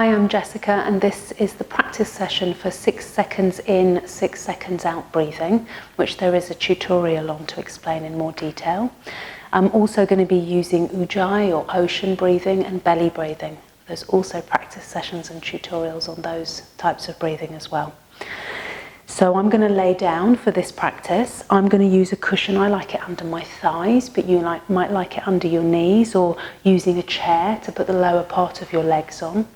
Hi, I'm Jessica, and this is the practice session for 6 seconds in, 6 seconds out breathing, which there is a tutorial on to explain in more detail. I'm also going to be using Ujjayi or ocean breathing and belly breathing. There's also practice sessions and tutorials on those types of breathing as well. So I'm going to lay down for this practice. I'm going to use a cushion. I like it under my thighs, but you might like it under your knees, or using a chair to put the lower part of your legs on.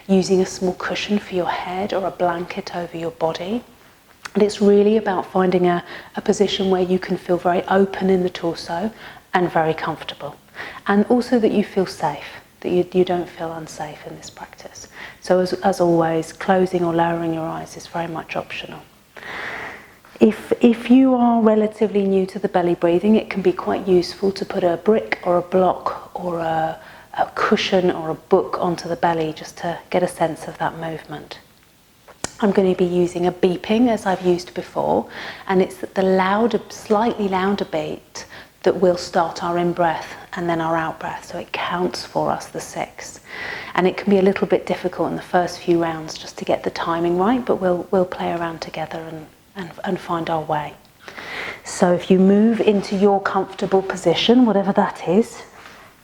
Using a small cushion for your head or a blanket over your body. And it's really about finding a position where you can feel very open in the torso and very comfortable. And also that you feel safe, that you don't feel unsafe in this practice. So as always, closing or lowering your eyes is very much optional. If you are relatively new to the belly breathing, it can be quite useful to put a brick or a block or a cushion or a book onto the belly just to get a sense of that movement. I'm going to be using a beeping as I've used before, and it's the louder, slightly louder beat that will start our in-breath and then our out-breath, so it counts for us the 6. And it can be a little bit difficult in the first few rounds just to get the timing right, but we'll play around together and find our way. So if you move into your comfortable position, whatever that is,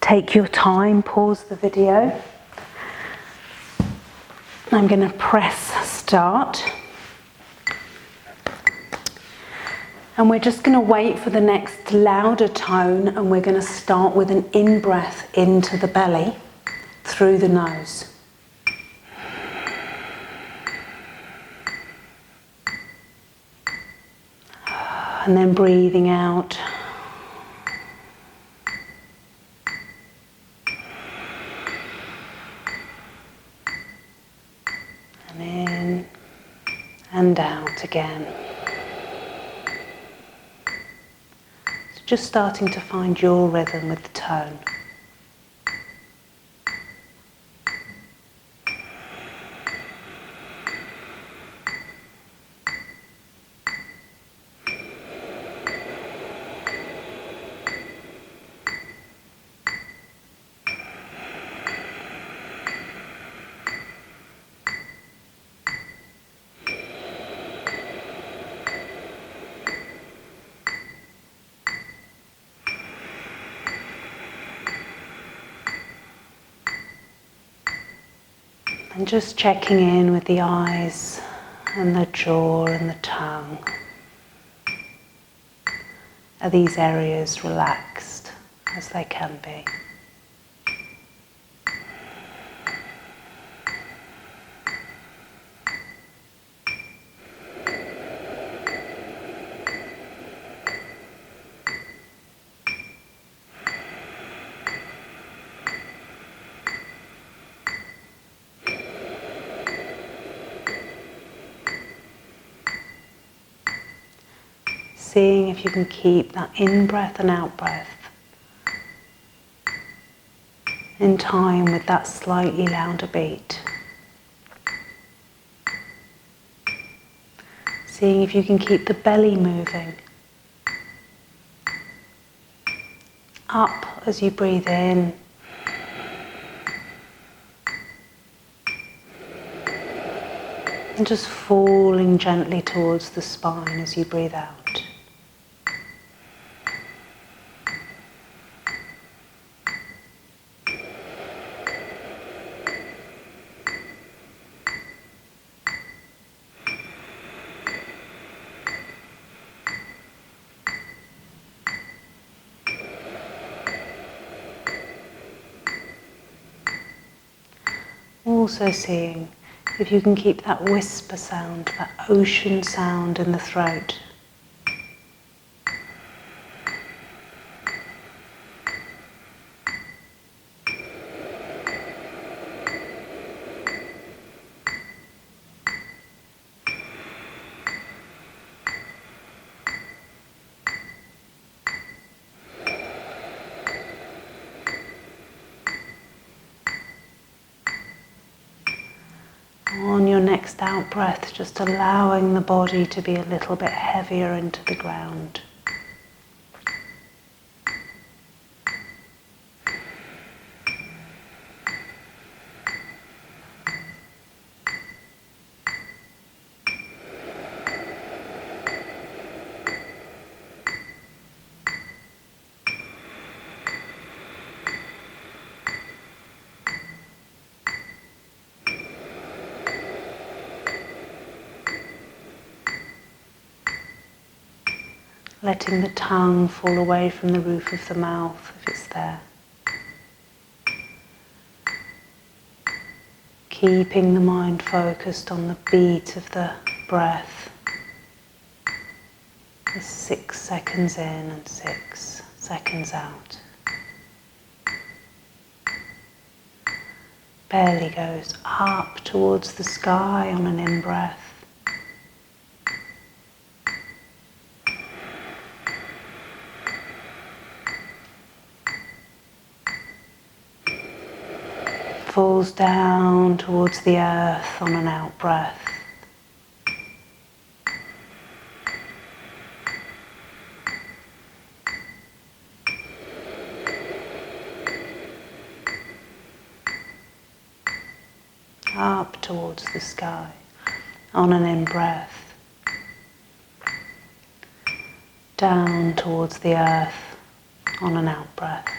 take your time, pause the video. I'm going to press start. And we're just going to wait for the next louder tone, and we're going to start with an in-breath into the belly through the nose. And then breathing out. And in and out again. So just starting to find your rhythm with the tone. And just checking in with the eyes and the jaw and the tongue. Are these areas relaxed as they can be? Seeing if you can keep that in-breath and out-breath in time with that slightly louder beat. Seeing if you can keep the belly moving up as you breathe in, and just falling gently towards the spine as you breathe out. Also seeing if you can keep that whisper sound, that ocean sound in the throat. On your next out breath, just allowing the body to be a little bit heavier into the ground. letting the tongue fall away from the roof of the mouth if it's there. Keeping the mind focused on the beat of the breath. 6 seconds in and 6 seconds out. Belly goes up towards the sky on an in-breath. Falls down towards the earth on an out-breath. Up towards the sky on an in-breath. Down towards the earth on an out-breath.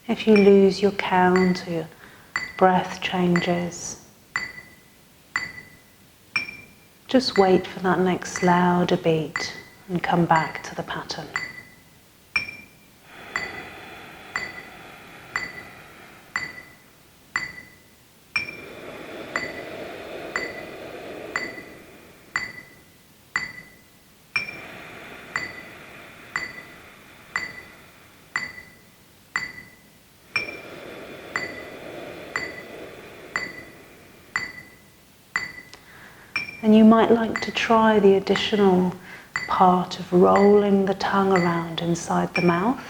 If you lose your count or your breath changes, just wait for that next louder beat and come back to the pattern. And you might like to try the additional part of rolling the tongue around inside the mouth,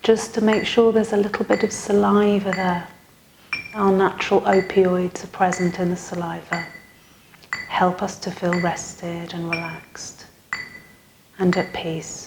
just to make sure there's a little bit of saliva there. Our natural opioids are present in the saliva. Help us to feel rested and relaxed and at peace.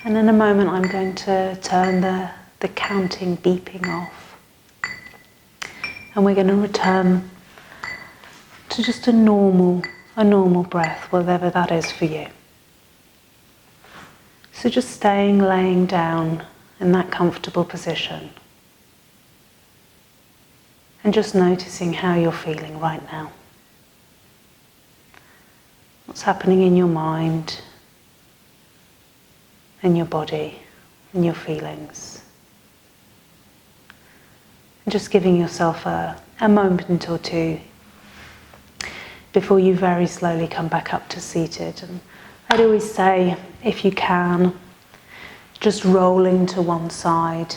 And in a moment I'm going to turn the counting beeping off. And we're going to return to just a normal breath, whatever that is for you. So just laying down in that comfortable position. And just noticing how you're feeling right now. What's happening in your mind, in your body, in your feelings. And just giving yourself a moment or two before you very slowly come back up to seated. And I'd always say, if you can, just rolling to one side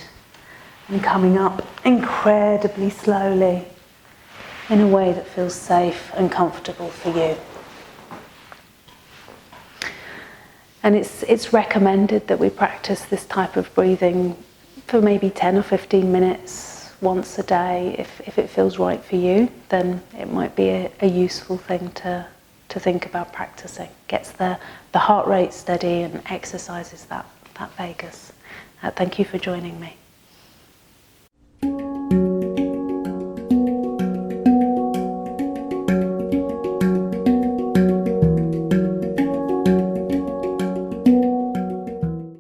and coming up incredibly slowly in a way that feels safe and comfortable for you. And it's recommended that we practice this type of breathing for maybe 10 or 15 minutes once a day. If it feels right for you, then it might be a useful thing to think about practicing. Gets the heart rate steady and exercises that vagus. Thank you for joining me.